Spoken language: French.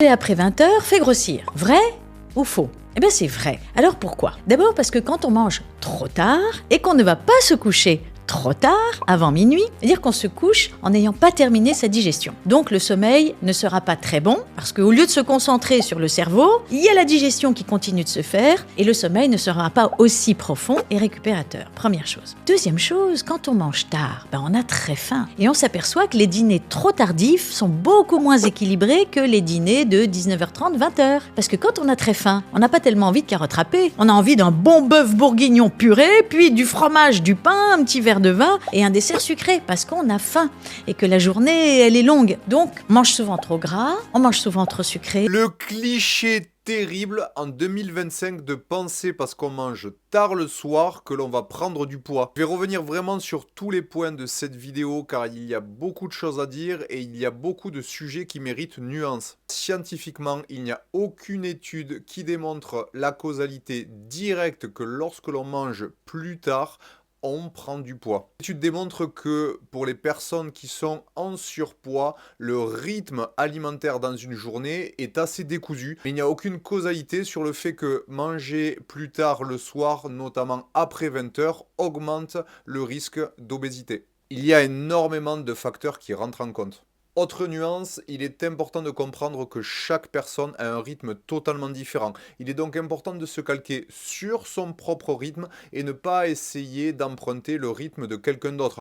Et après 20 heures fait grossir. Vrai ou faux? Eh bien c'est vrai. Alors pourquoi? D'abord parce que quand on mange trop tard et qu'on ne va pas se coucher trop tard, avant minuit, c'est-à-dire qu'on se couche en n'ayant pas terminé sa digestion. Donc le sommeil ne sera pas très bon parce qu'au lieu de se concentrer sur le cerveau, il y a la digestion qui continue de se faire et le sommeil ne sera pas aussi profond et récupérateur. Première chose. Deuxième chose, quand on mange tard, on a très faim et on s'aperçoit que les dîners trop tardifs sont beaucoup moins équilibrés que les dîners de 19h30, 20h. Parce que quand on a très faim, on n'a pas tellement envie de carottes râpées. On a envie d'un bon bœuf bourguignon puré, puis du fromage, du pain, un petit verre de vin et un dessert sucré parce qu'on a faim et que la journée elle est longue. Donc on mange souvent trop gras, on mange souvent trop sucré. Le cliché terrible en 2025 de penser parce qu'on mange tard le soir que l'on va prendre du poids. Je vais revenir vraiment sur tous les points de cette vidéo car il y a beaucoup de choses à dire et il y a beaucoup de sujets qui méritent nuance. Scientifiquement, il n'y a aucune étude qui démontre la causalité directe que lorsque l'on mange plus tard, on prend du poids. L'étude démontre que pour les personnes qui sont en surpoids, le rythme alimentaire dans une journée est assez décousu. Mais il n'y a aucune causalité sur le fait que manger plus tard le soir, notamment après 20 heures, augmente le risque d'obésité. Il y a énormément de facteurs qui rentrent en compte. Autre nuance, il est important de comprendre que chaque personne a un rythme totalement différent. Il est donc important de se calquer sur son propre rythme et ne pas essayer d'emprunter le rythme de quelqu'un d'autre.